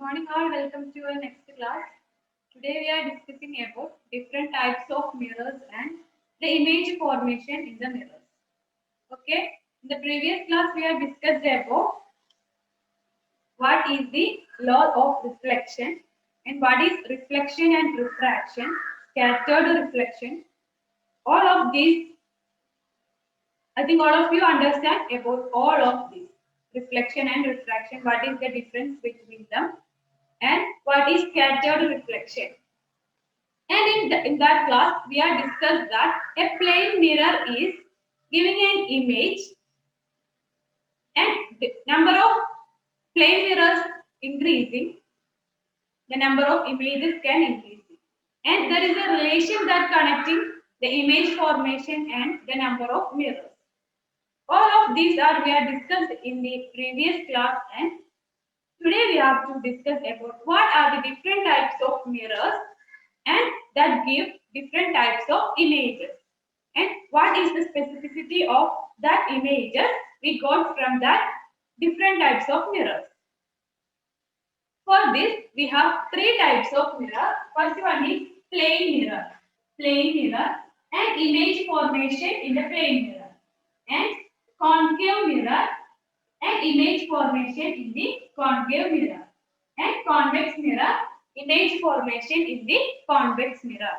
Morning all, welcome to our next class. Today we are discussing about different types of mirrors and the image formation in the mirrors. Okay, in the previous class we have discussed about what is the law of reflection and what is reflection and refraction, scattered reflection. All of these, I think all of you understand about all of these. Reflection and refraction, what is the difference between them and what is scattered reflection. And in that class, we have discussed that a plane mirror is giving an image and the number of plane mirrors increasing, the number of images can increase. And there is a relation that connecting the image formation and the number of mirrors. All of these we are discussed in the previous class, and today we have to discuss about what are the different types of mirrors and that give different types of images and what is the specificity of that images we got from that different types of mirrors. For this we have three types of mirror. First one is plain mirror and image formation in the plain mirror, and concave mirror and image formation in the concave mirror, and convex mirror, image formation in the convex mirror.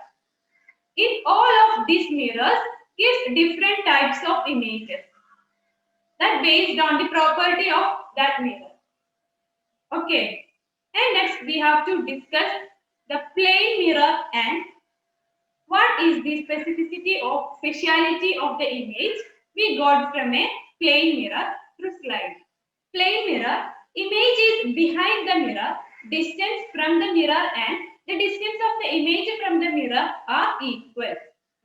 In all of these mirrors gives different types of images that based on the property of that mirror. Okay, and next we have to discuss the plane mirror and what is the specificity of speciality of the image we got from a plane mirror through slide. Plane mirror, image is behind the mirror, distance from the mirror and the distance of the image from the mirror are equal.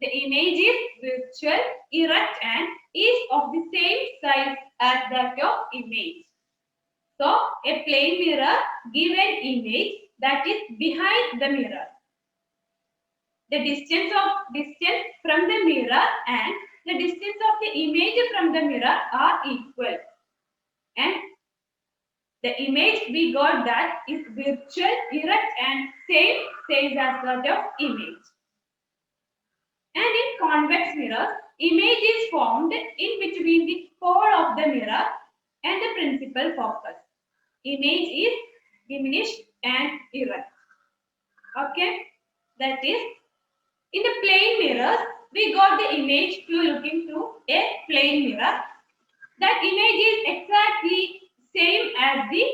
The image is virtual, erect and is of the same size as that of image. So, a plane mirror gives an image that is behind the mirror. The distance from the mirror and the distance of the image from the mirror are equal. And the image we got that is virtual, erect and same size as that of image. And in convex mirror, image is formed in between the pole of the mirror and the principal focus. Image is diminished and erect. Okay, that is, in the plane mirrors, we got the image through looking through a plane mirror. That image is exactly same as the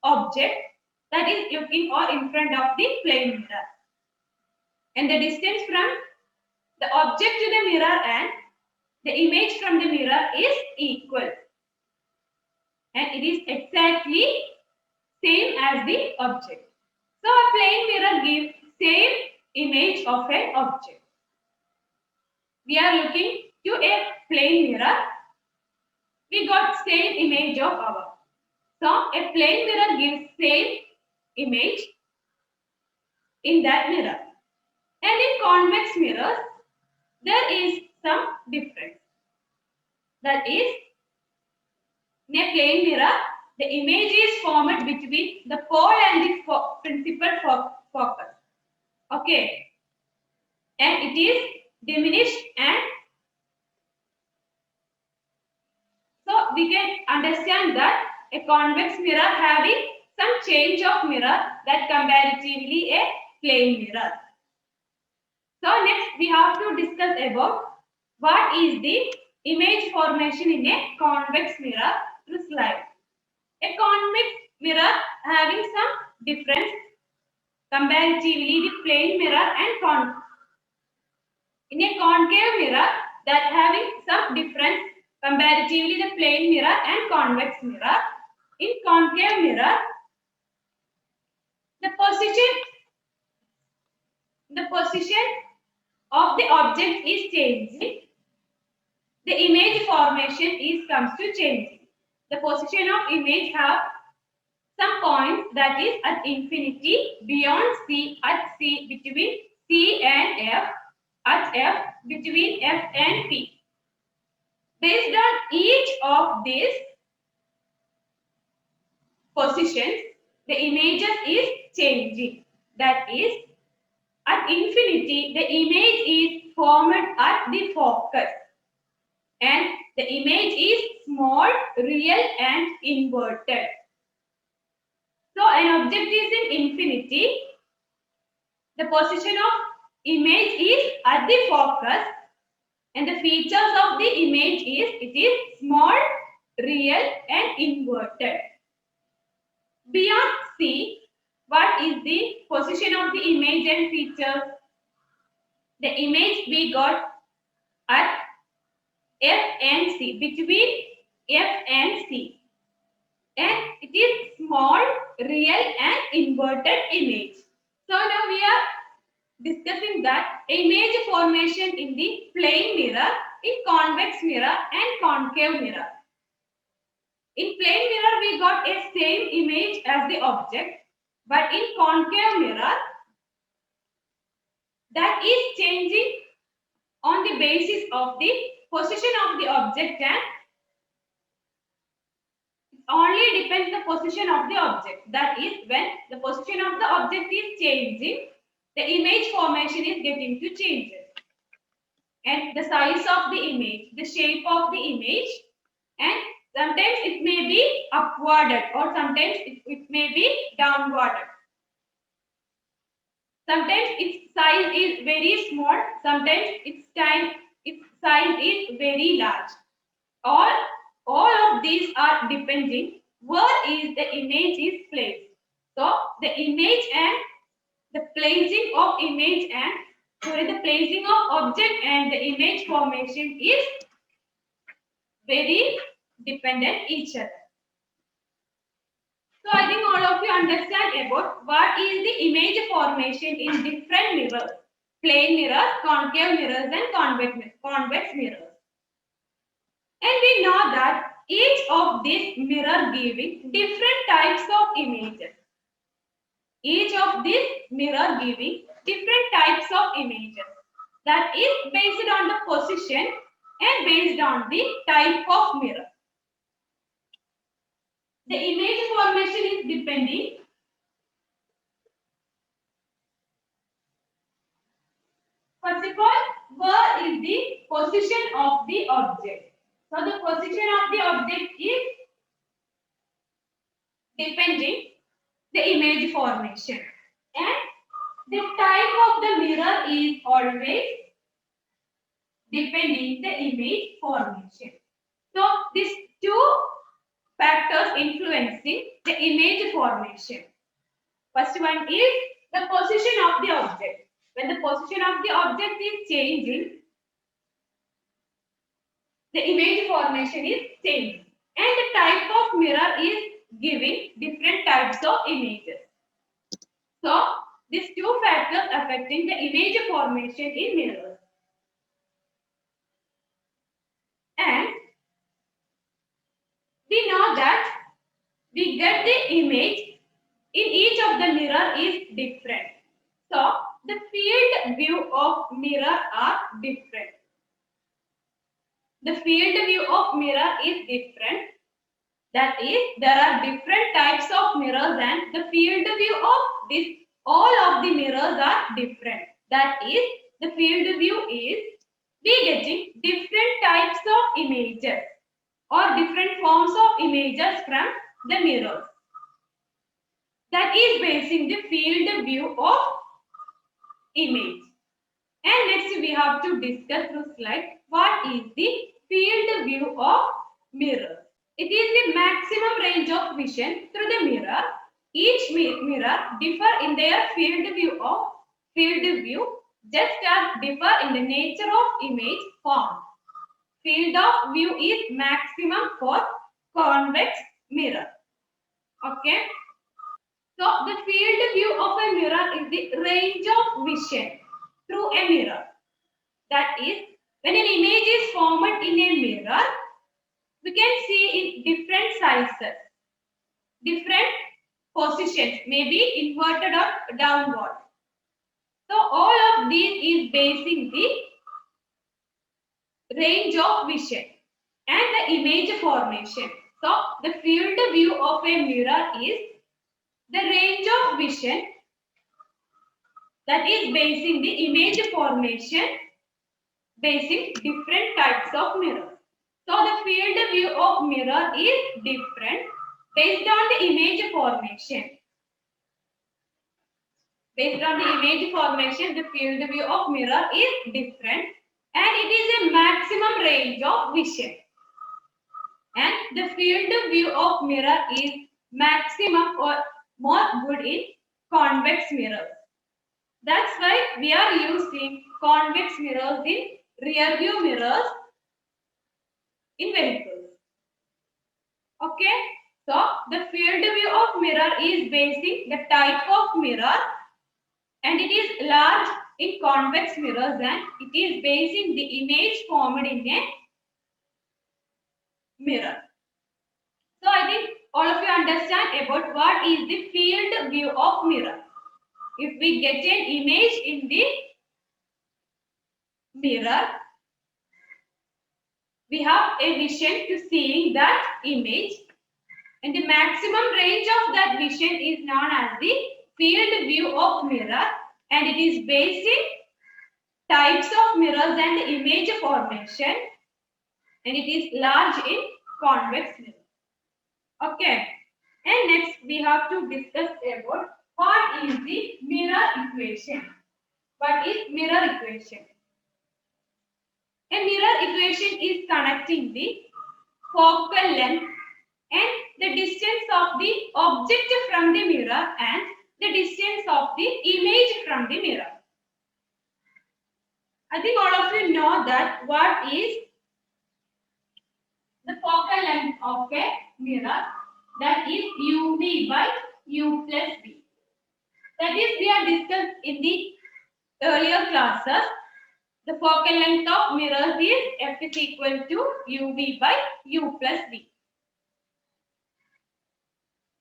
object that is looking or in front of the plane mirror. And the distance from the object to the mirror and the image from the mirror is equal. And it is exactly same as the object. So a plane mirror gives same image of an object. We are looking to a plane mirror. We got same image of our. So a plane mirror gives same image in that mirror. And in convex mirrors, there is some difference. That is, in a plane mirror, the image is formed between the pole and the principal focus. Okay. And it is diminished, and so we can understand that a convex mirror having some change of mirror that comparatively a plane mirror. So next we have to discuss about what is the image formation in a convex mirror through slide. A convex mirror having some difference comparatively the plane mirror and in a concave mirror that having some difference comparatively the plane mirror and convex mirror. In concave mirror, the position of the object is changing. The image formation comes to changing. The position of image have some points that is at infinity, beyond C, at C, between C and F, at F, between F and P. Based on each of these positions, the images is changing. That is, at infinity, the image is formed at the focus and the image is small, real and inverted. So an object is in infinity. The position of image is at the focus and the features of the image is it is small, real and inverted. Beyond C, what is the position of the image and features? The image we got at F and C, between F and C. And it is small, real and inverted image. So now we are discussing that image formation in the plane mirror, in convex mirror and concave mirror. In plane mirror we got a same image as the object, but in concave mirror that is changing on the basis of the position of the object and it only depends the position of the object. That is, when the position of the object is changing, the image formation is getting to changes. And the size of the image, the shape of the image, and sometimes it may be upwarded or sometimes it may be downwarded. Sometimes its size is very small, sometimes its size is very large. All of these are depending where is the image is placed. So the image and the placing of image and the placing of object and the image formation is very dependent each other. So I think all of you understand about what is the image formation in different mirrors, plane mirrors, concave mirrors and convex mirrors. And we know that each of these mirror giving different types of images. Each of these mirror giving different types of images. That is based on the position and based on the type of mirror. The image formation is depending first of all, where is the position of the object? So the position of the object is depending the image formation and the type of the mirror is always depending the image formation. So these two factors influencing the image formation. First one is the position of the object. When the position of the object is changing, the image formation is changing. And the type of mirror is giving different types of images. So, these two factors affecting the image formation in mirrors. And we know that we get the image in each of the mirror is different. So, the field view of mirror are different. The field view of mirror is different. That is, there are different types of mirrors and the field view of this, all of the mirrors are different. That is, the field view is we getting different types of images or different forms of images from the mirrors. That is basing the field view of image. And next we have to discuss through slide what is the field view of mirror. It is the maximum range of vision through the mirror. Each mirror differ in their field view just as differ in the nature of image formed. Field of view is maximum for convex mirror. Okay. So the field view of a mirror is the range of vision through a mirror. That is, when an image is formed in a mirror, we can see in different sizes, different positions, maybe inverted or downward. So all of these is basing the range of vision and the image formation. So the field view of a mirror is the range of vision that is basing the image formation basing different types of mirrors. So the field view of mirror is different based on the image formation. Based on the image formation, the field view of mirror is different and it is a maximum range of vision. And the field view of mirror is maximum or more good in convex mirrors. That's why we are using convex mirrors in rear view mirrors in vehicles. Okay, so the field view of mirror is basing the type of mirror and it is large in convex mirrors and it is basing the image formed in a mirror. So I think all of you understand about what is the field view of mirror. If we get an image in the mirror, we have a vision to seeing that image and the maximum range of that vision is known as the field view of mirror and it is basing types of mirrors and image formation and it is large in convex mirror. Okay, and next we have to discuss about what is the mirror equation. What is mirror equation? A mirror equation is connecting the focal length and the distance of the object from the mirror and the distance of the image from the mirror. I think all of you know that what is the focal length of a mirror, that is UV by U plus V. That is we have discussed in the earlier classes. The focal length of mirrors is F is equal to UV by U plus V.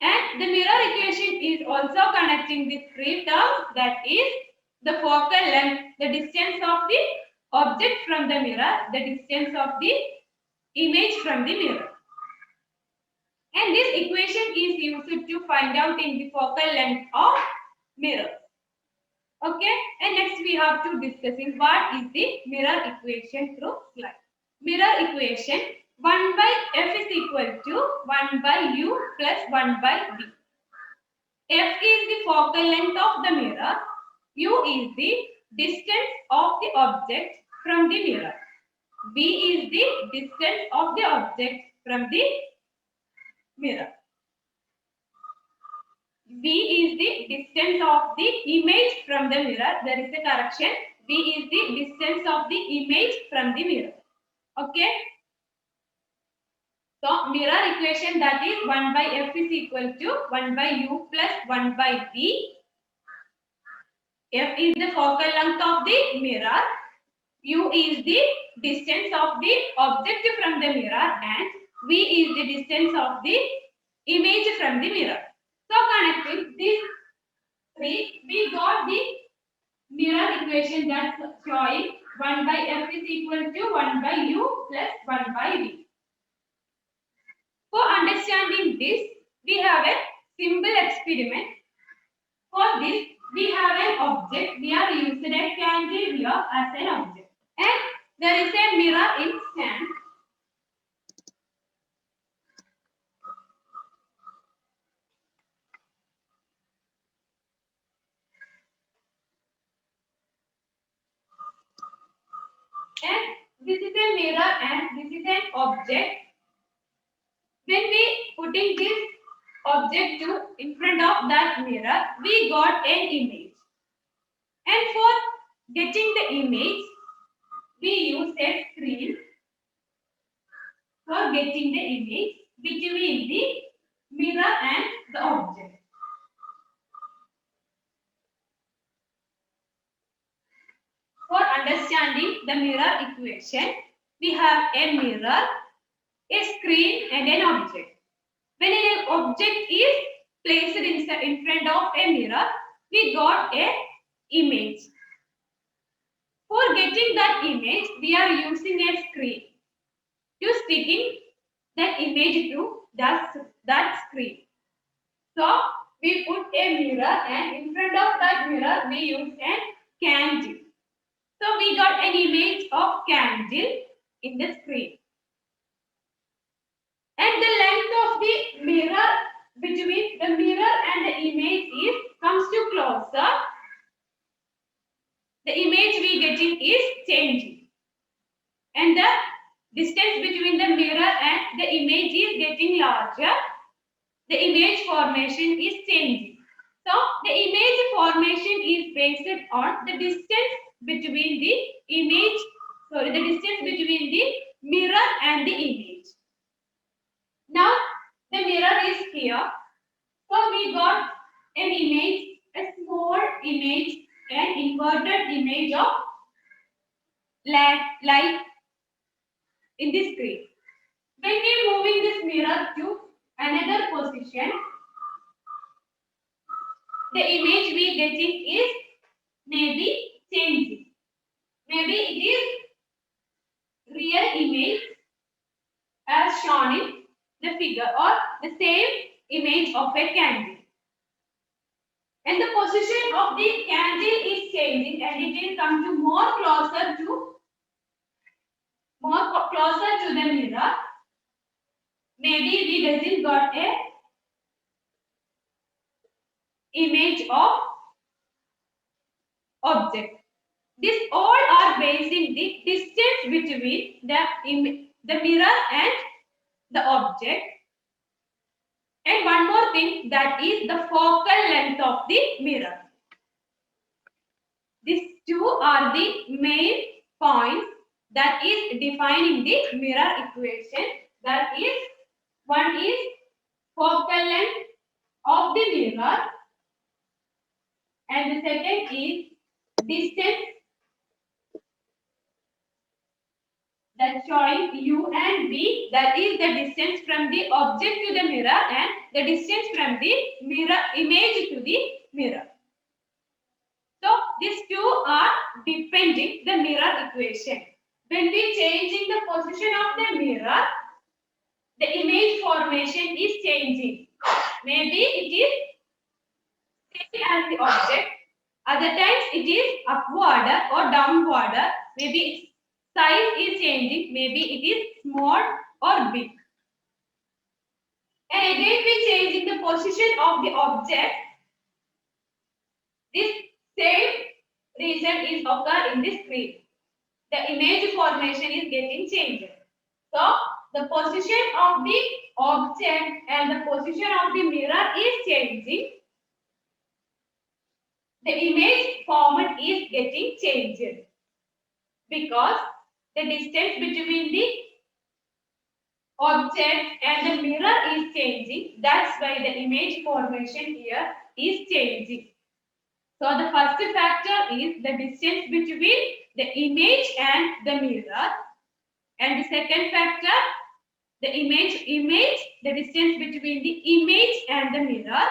And the mirror equation is also connecting the three terms, that is the focal length, the distance of the object from the mirror, the distance of the image from the mirror. And this equation is used to find out in the focal length of mirror. Okay, and next we have to discussing what is the mirror equation through slide. Mirror equation 1 by F is equal to 1 by U plus 1 by V. F is the focal length of the mirror. U is the distance of the object from the mirror. V is the distance of the object from the mirror. V is the distance of the image from the mirror. There is a correction. V is the distance of the image from the mirror. Okay. So mirror equation, that is 1 by F is equal to 1 by U plus 1 by V. F is the focal length of the mirror. U is the distance of the object from the mirror and V is the distance of the image from the mirror. So connecting these three, we got the mirror equation that's showing 1 by F is equal to 1 by U plus 1 by V. For understanding this, we have a simple experiment. For this, we have an object. We are using a cantilever as an object. And there is a mirror in stand. And this is a mirror and this is an object. When we putting this object in front of that mirror, we got an image. And for getting the image, we use a screen for getting the image between the mirror and the object. For understanding the mirror equation, we have a mirror, a screen and an object. When an object is placed in front of a mirror, we got a image. For getting that image, we are using a screen to sticking that image to that screen. So we put a mirror, and in front of that mirror we use a candle. So we got an image of candle in the screen. And the length of the mirror between the mirror and the image is comes to closer. The image we getting is changing. And the distance between the mirror and the image is getting larger. The image formation is changing. So the image formation is based on the distance between the image, the distance between the mirror and the image. Now the mirror is here. So we got an image, a small image, an inverted image of light in the screen. When we are moving this mirror to another position, the image we getting is maybe changing. Maybe it is real image as shown in the figure, or the same image of a candle. And the position of the candle is changing, and it will come to more closer to the mirror. Maybe we doesn't got a image of object. These all are based in the distance between the mirror and the object. And one more thing, that is the focal length of the mirror. These two are the main points that is defining the mirror equation. That is, one is focal length of the mirror, and the second is distance, that showing U and V, that is the distance from the object to the mirror and the distance from the mirror image to the mirror. So these two are depending the mirror equation. When we changing the position of the mirror, the image formation is changing. Maybe it is same as the object. Other times it is upward or downward. Maybe its size is changing. Maybe it is small or big. And again we changing the position of the object. This same reason is occur in the screen. The image formation is getting changed. So the position of the object and the position of the mirror is changing. The image format is getting changed because the distance between the object and the mirror is changing. That's why the image formation here is changing. So the first factor is the distance between the image and the mirror, and the second factor, the image, the distance between the image and the mirror,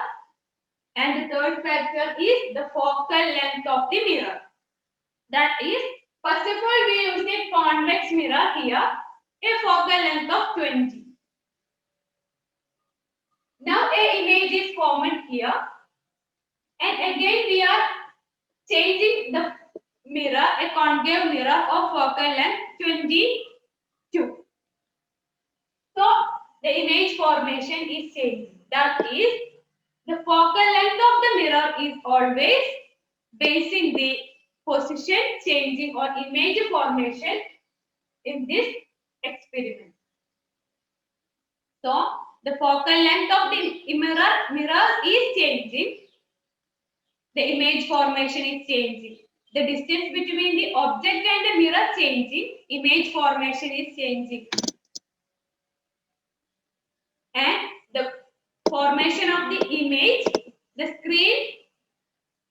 and the third factor is the focal length of the mirror. That is, first of all, we use a convex mirror here, a focal length of 20. Now a image is formed here, and again we are changing the mirror, a concave mirror of focal length 22. So the image formation is changing. That is, the focal length of the mirror is always basing the position changing or image formation in this experiment. So the focal length of the mirror is changing. The image formation is changing. The distance between the object and the mirror changing. Image formation is changing. And the formation of the image, the screen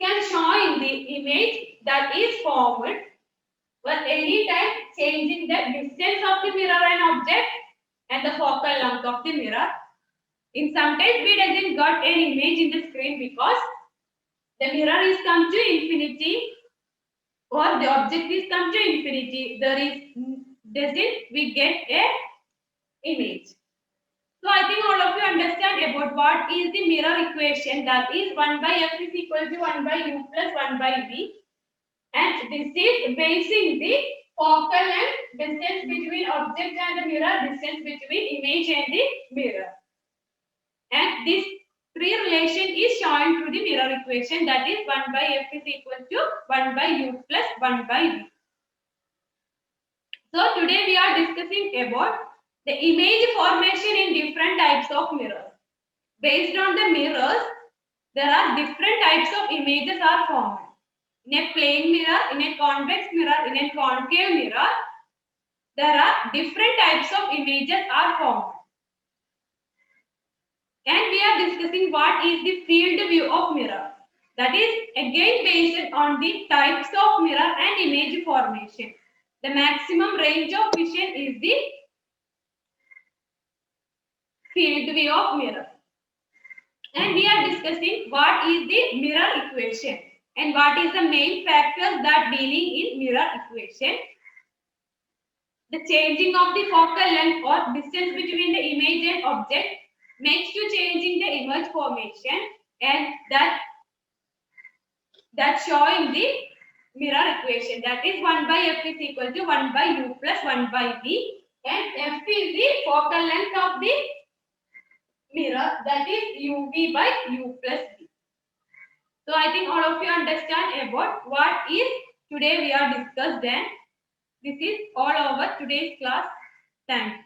can show in the image that is formed, but any time changing the distance of the mirror and object and the focal length of the mirror. In some case we doesn't got an image in the screen because the mirror is come to infinity or the object is come to infinity. There is doesn't we get a image. So I think all of you understand about what is the mirror equation, that is 1 by f is equal to 1 by u plus 1 by v, and this is basing the focal length, distance between object and the mirror, distance between image and the mirror, and this three relation is shown through the mirror equation, that is 1 by f is equal to 1 by u plus 1 by v. So today we are discussing about the image formation in different types of mirrors. Based on the mirrors, there are different types of images are formed. In a plane mirror, in a convex mirror, in a concave mirror, there are different types of images are formed. And we are discussing what is the field view of mirror. That is again based on the types of mirror and image formation. The maximum range of vision is the field view of mirror. And we are discussing what is the mirror equation and what is the main factors that dealing in mirror equation. The changing of the focal length or distance between the image and object makes to changing the image formation, and that showing the mirror equation, that is 1 by f is equal to 1 by u plus 1 by v, and f is the focal length of the mirror, that is uv by u plus v. So I think all of you understand about what is today we are discussed, and this is all over today's class. Thank you.